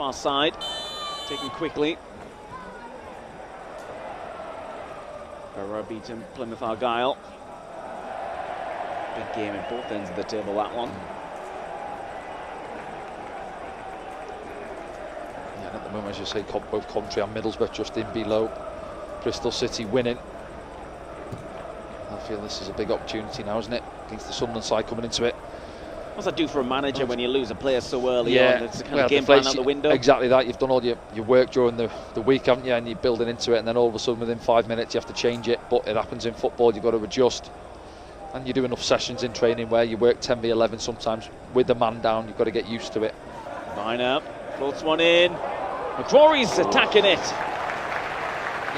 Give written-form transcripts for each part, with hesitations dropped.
far side, taken quickly. Barrow beaten Plymouth Argyle. Big game at both ends of the table, that one. Yeah, and at the moment, as you say, both Coventry and Middlesbrough just in below. Bristol City winning. I feel this is a big opportunity now, isn't it? Against the Sunderland side coming into it. What's that do for a manager when you lose a player so early yeah, on? It's the kind of game plan out the window. Exactly that. You've done all your work during the week, haven't you? And you're building into it, and then all of a sudden within 5 minutes you have to change it. But it happens in football, you've got to adjust. And you do enough sessions in training where you work 10v11 sometimes with the man down. You've got to get used to it. Viner floats one in. McCrory's attacking it.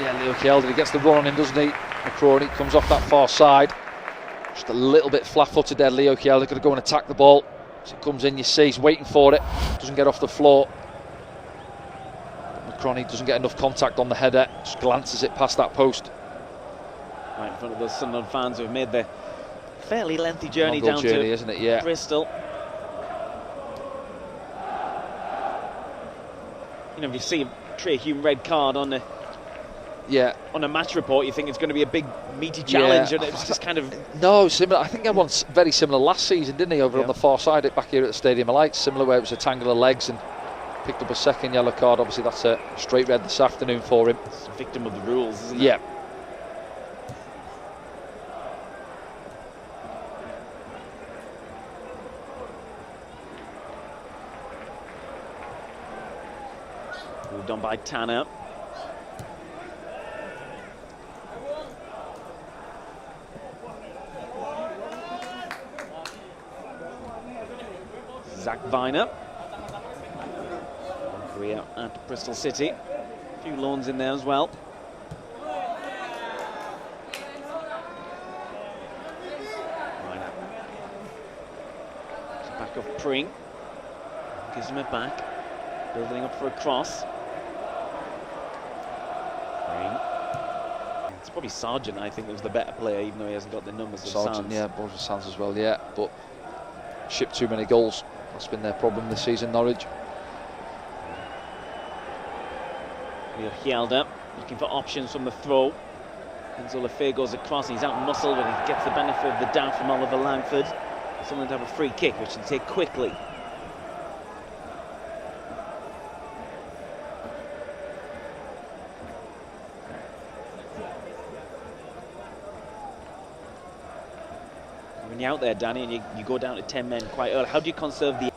Yeah, Leo Kjeldahl, he gets the run on him, doesn't he? McCrory comes off that far side. Just a little bit flat-footed there, Leo Kjeldahl. Got to go and attack the ball. As it comes in, you see he's waiting for it. Doesn't get off the floor. McCrory doesn't get enough contact on the header. Just glances it past that post. Right in front of those Sunderland fans who've made the fairly lengthy journey Long down journey, to isn't it? Yeah. Bristol. You know, if you see a Trey Hume red card on a match report, you think it's going to be a big meaty challenge, and it was just kind of... No, similar. I think everyone very similar last season, didn't he, over on the far side, back here at the Stadium of Lights, similar where it was a tangle of legs and picked up a second yellow card. Obviously that's a straight red this afternoon for him. It's a victim of the rules, isn't it? Yeah. Moved on by Tanner. Zach Viner. Career at Bristol City. A few loans in there as well. Viner. Back off Pring. Gives him it back. Building up for a cross. Pring. It's probably Sargent, I think, that was the better player, even though he hasn't got the numbers of Sargent, Sands. yeah, both of Sands as well, yeah. But shipped too many goals. That's been their problem this season, Norwich. Kjeldahl looking for options from the throw. Enzo Lefebvre goes across, he's out muscled, but he gets the benefit of the doubt from Oliver Langford. Someone to have a free kick, which they take quickly. When you're out there, Danny, and you go down to 10 men quite early, how do you conserve the...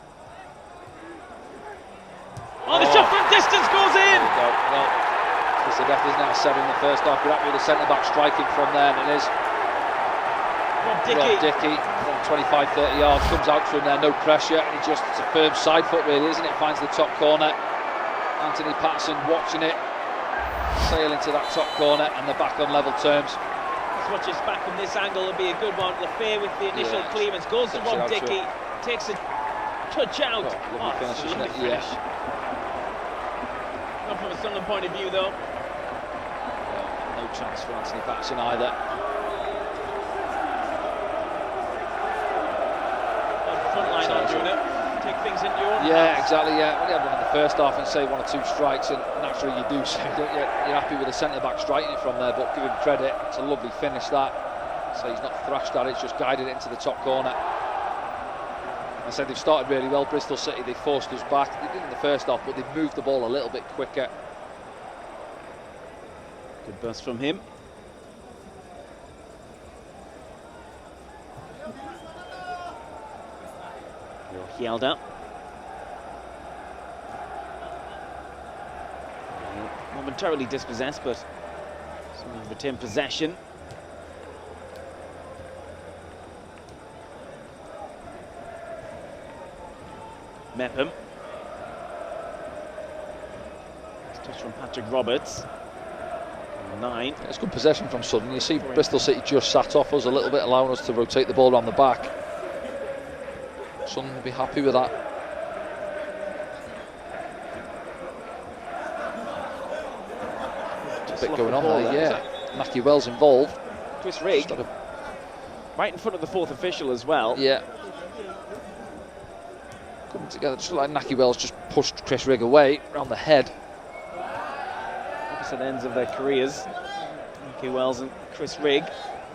Oh, the shot from distance goes in! Well, it's the death, isn't it? I said in the first half, you're happy with the centre-back striking from there, and it is. Rob Dickey from 25-30 yards, comes out from there, no pressure, and it's a firm side foot really, isn't it? Finds the top corner. Anthony Patterson watching it, sail into that top corner, and they're back on level terms. Watch this back from this angle, it'll be a good one. Lefebvre with the initial clearance, goes to Rob Dickey, takes a touch out. Lovely finish, finish. Not from a Sunderland point of view though. No chance for Anthony Patterson either. Front line on doing it. Take things into your own hands. Exactly, yeah. When you had one in the first half and say 1 or 2 strikes, and naturally you do so, don't you? You're happy with the centre-back striking it from there, but give him credit, it's a lovely finish that. So he's not thrashed at it, it's just guided it into the top corner. I said they've started really well, Bristol City, they forced us back. They did in the first half, but they've moved the ball a little bit quicker. Good burst from him. Kjeldahl. Momentarily dispossessed, but someone retained possession. Mepham. Touch from Patrick Roberts. 9. It's good possession from Sutton. You see Bristol City just sat off us a little bit, allowing us to rotate the ball around the back. Sutton will be happy with that. A bit going on there, yeah. Mackie Wells involved. Chris Rigg, right in front of the fourth official as well. Yeah. Coming together, just like Mackie Wells just pushed Chris Rigg away around the head. Opposite ends of their careers. Nicky Wells and Chris Rigg.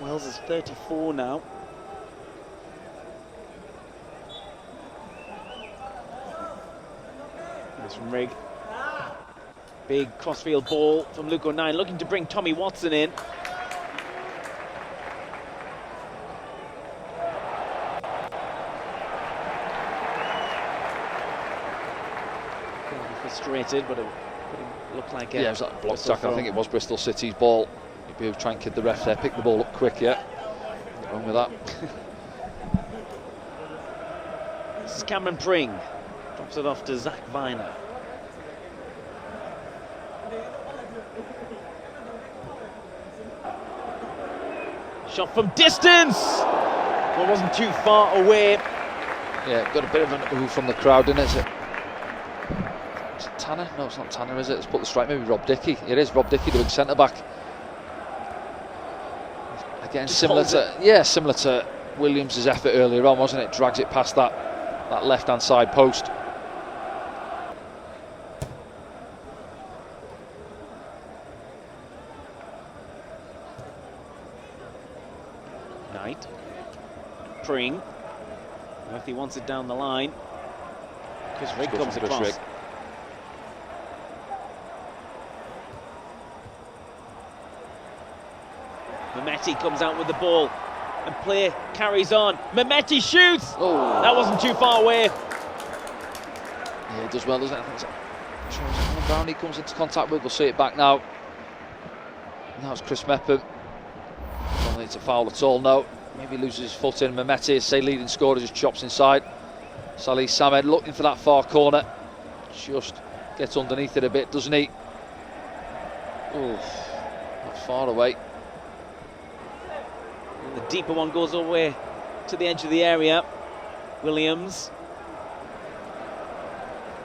Wells is 34 now. Here's from Rigg. Big crossfield ball from Luke O'Nien, looking to bring Tommy Watson in. Frustrated, but it looked like it was that block tackle. I think it was Bristol City's ball. Maybe he'll try and kid the ref there, pick the ball up quick, yeah. Nothing wrong with that. This is Cameron Pring. Drops it off to Zach Viner. Shot from distance! Well, it wasn't too far away. Yeah, got a bit of an ooh from the crowd, didn't it? Is it Tanner? No, it's not Tanner, is it? Let's put the strike, maybe Rob Dickey. It is Rob Dickey, the big centre-back. Again, similar to Williams' effort earlier on, wasn't it? Drags it past that left-hand side post. Knight. Pring. If he wants it down the line. Chris Rigg comes across. Mehmeti comes out with the ball and play carries on. Mehmeti shoots! Oh, that wasn't too far away. Yeah, he does well, doesn't it? I think so. Brownie comes into contact with, we'll see it back now. Now it's Chris Mepham. Don't think it's a foul at all, no. Maybe loses his foot in. Mehmeti, say leading scorer, just chops inside. Salih Samed looking for that far corner. Just gets underneath it a bit, doesn't he? Oh, not far away. And the deeper one goes all the way to the edge of the area. Williams.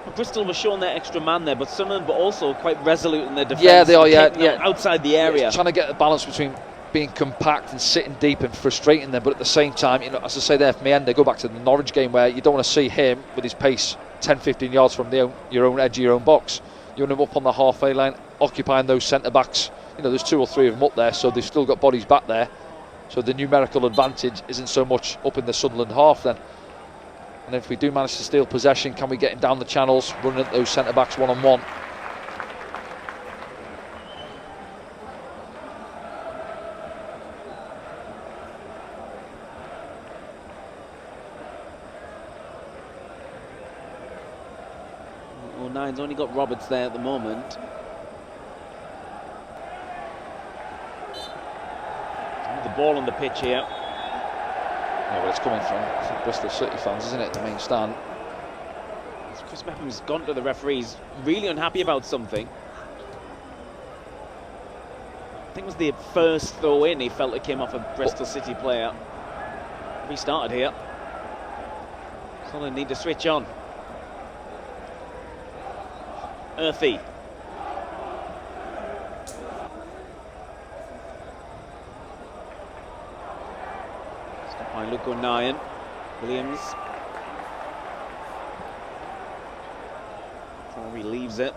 Well, Bristol was showing their extra man there, but Sunderland were also quite resolute in their defence. Yeah, they are, yeah. Outside the area. Yeah, trying to get the balance between being compact and sitting deep and frustrating them, but at the same time, you know, as I say there for me, they go back to the Norwich game where you don't want to see him with his pace 10-15 yards from your own edge of your own box. You want him up on the halfway line, occupying those centre-backs. You know, there's 2 or 3 of them up there, so they've still got bodies back there. So the numerical advantage isn't so much up in the Sunderland half then. And if we do manage to steal possession, can we get him down the channels, running at those centre-backs one-on-one? Nine's only got Roberts there at the moment. The ball on the pitch here. Yeah, well, it's coming from Bristol City fans, isn't it? The main stand. Chris Mepham's gone to the referees, really unhappy about something. I think it was the first throw in he felt it came off a Bristol City player. Restarted here. Sunderland need to switch on. Earthy. Stopped by Luke O'Nien. Williams. He leaves it.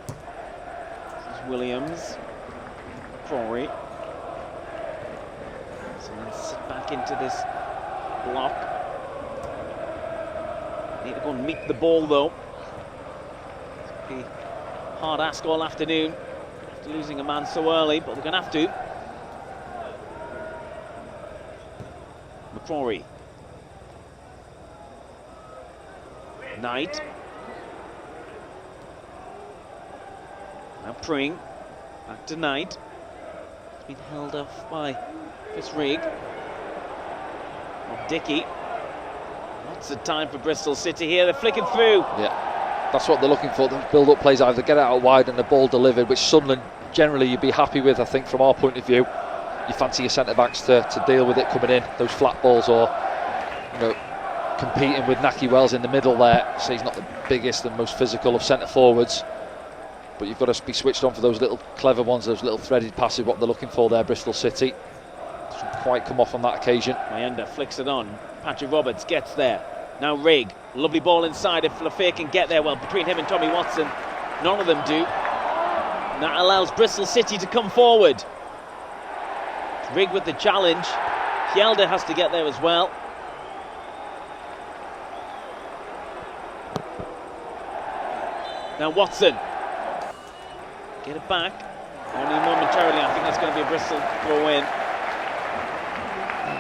This is Williams. Crory. So let's sit back into this block. Need to go and meet the ball though. It's going to be hard ask all afternoon after losing a man so early, but we're going to have to. McCrory. Knight. Now Pring. Back to Knight. It's been held off by Chris Rigg. Dickey. Lots of time for Bristol City here. They're flicking through. Yeah, that's what they're looking for. The build-up plays either get it out wide and the ball delivered, which Sunderland generally you'd be happy with, I think, from our point of view. You fancy your centre-backs to deal with it coming in, those flat balls, or, you know, competing with Nicky Wells in the middle there. So he's not the biggest and most physical of centre-forwards, but you've got to be switched on for those little clever ones, those little threaded passes, what they're looking for there, Bristol City. Some quite come off on that occasion. Mayenda flicks it on. Patrick Roberts gets there. Now Rigg, lovely ball inside. If Lafay can get there, well, between him and Tommy Watson, none of them do. And that allows Bristol City to come forward. Rigg with the challenge. Hjelde has to get there as well. Now Watson. Get it back. Only momentarily. I think that's going to be a Bristol throw in.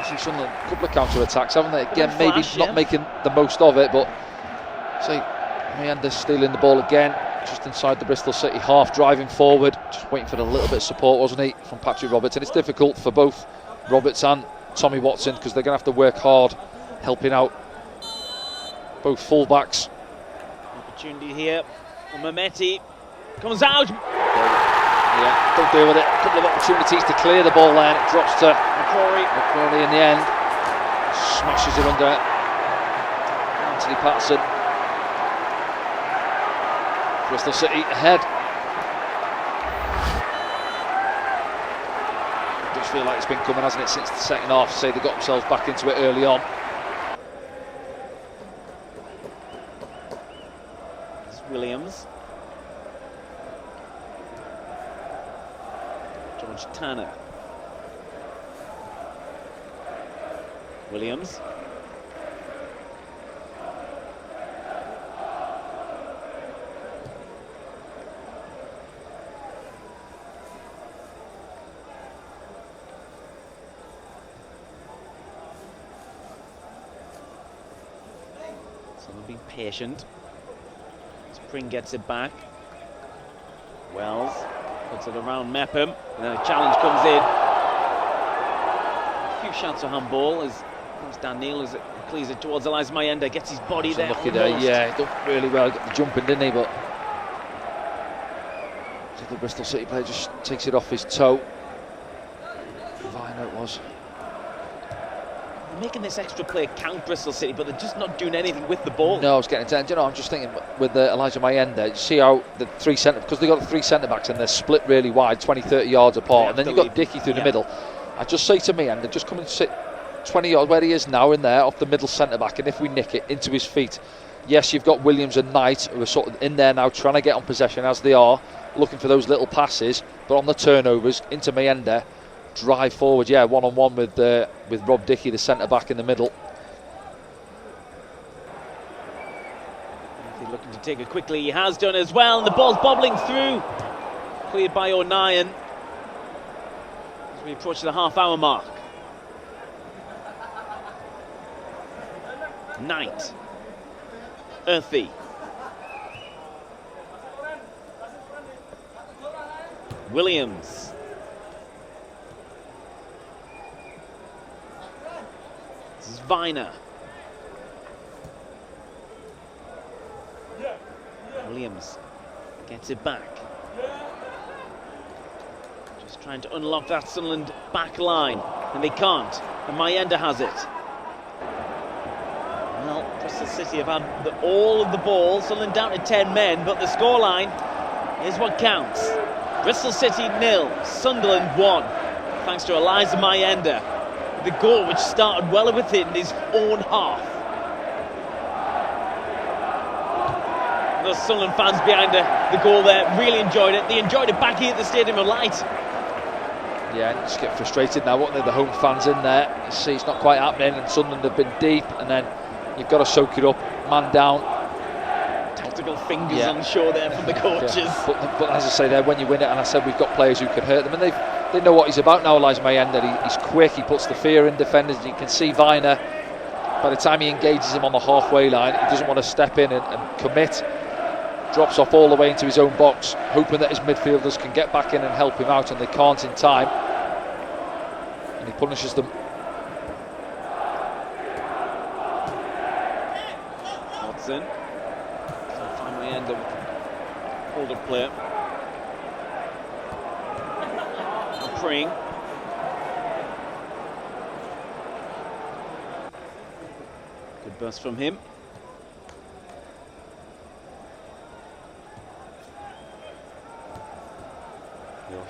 See Sunderland, a couple of counter-attacks, haven't they? Again, maybe not making the most of it, but say Mayenda stealing the ball again, just inside the Bristol City half, driving forward, just waiting for a little bit of support, wasn't he, from Patrick Roberts? And it's difficult for both Roberts and Tommy Watson because they're going to have to work hard helping out both full-backs. Opportunity here for Mehmeti. Comes out. Yeah, don't deal with it. A couple of opportunities to clear the ball there. It drops to McCrory in the end. Smashes it under Anthony Patterson. Bristol City ahead. It does feel like it's been coming, hasn't it, since the second half. Say they got themselves back into it early on. It's Williams. George Tanner. Williams. So they'll be patient. Spring gets it back. Wells puts it around Mepham, and then a challenge comes in. A few shots of handball as Dan Neal as it clears it towards Elias Mayenda, gets his body there. Lucky there, yeah, he done really well, got the jumping, didn't he? But the Bristol City player just takes it off his toe. Viner it was. They're making this extra play count, Bristol City, but they're just not doing anything with the ball. No, I was getting to, you know, I'm just thinking with Elijah Mayenda, you see how the three centre, because they've got the three centre backs and they're split really wide, 20-30 yards apart, and then you've got Dickey through the middle. I just say to Mayenda, just come and sit 20 yards where he is now in there off the middle centre back, and if we nick it into his feet, yes, you've got Williams and Knight who are sort of in there now trying to get on possession as they are, looking for those little passes, but on the turnovers into Mayenda, drive forward, yeah, one-on-one with Rob Dickey, the centre back in the middle. He's looking to take it quickly, he has done as well, and the ball's bobbling through, cleared by O'Nien as we approach the half-hour mark. Knight, Earthy, Williams, this is Viner, Williams gets it back, just trying to unlock that Sunderland back line, and they can't, and Mayenda has it. Well, Bristol City have had all of the ball, Sunderland down to 10 men, but the scoreline is what counts. Bristol City 0, Sunderland 1, thanks to Eliza Mayenda. The goal which started well within his own half. Those Sunderland fans behind the goal there really enjoyed it. They enjoyed it back here at the Stadium of Light. Yeah, just get frustrated now, won't they? The home fans in there. You see it's not quite happening, and Sunderland have been deep, and then you've got to soak it up, man down. Tactical fingers unsure there from the coaches. Yeah. But as I say there, when you win it, and I said we've got players who can hurt them, and they know what he's about now, Elijah Mayenda. He's quick, he puts the fear in defenders. You can see Viner, by the time he engages him on the halfway line, he doesn't want to step in and commit. Drops off all the way into his own box, hoping that his midfielders can get back in and help him out, and they can't in time. And he punishes them. Watson. So finally end up older player. Pring. Good burst from him.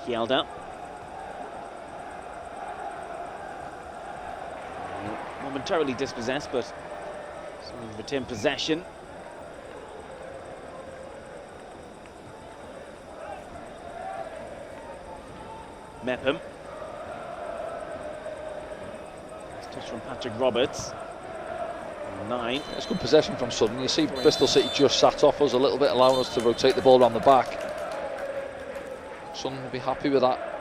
Hjelde. momentarily dispossessed, but sort of retained possession. Mepham. Nice touch from Patrick Roberts. 9. It's good possession from Sutton. You see Bristol City just sat off us a little bit, allowing us to rotate the ball around the back. Sutton will be happy with that.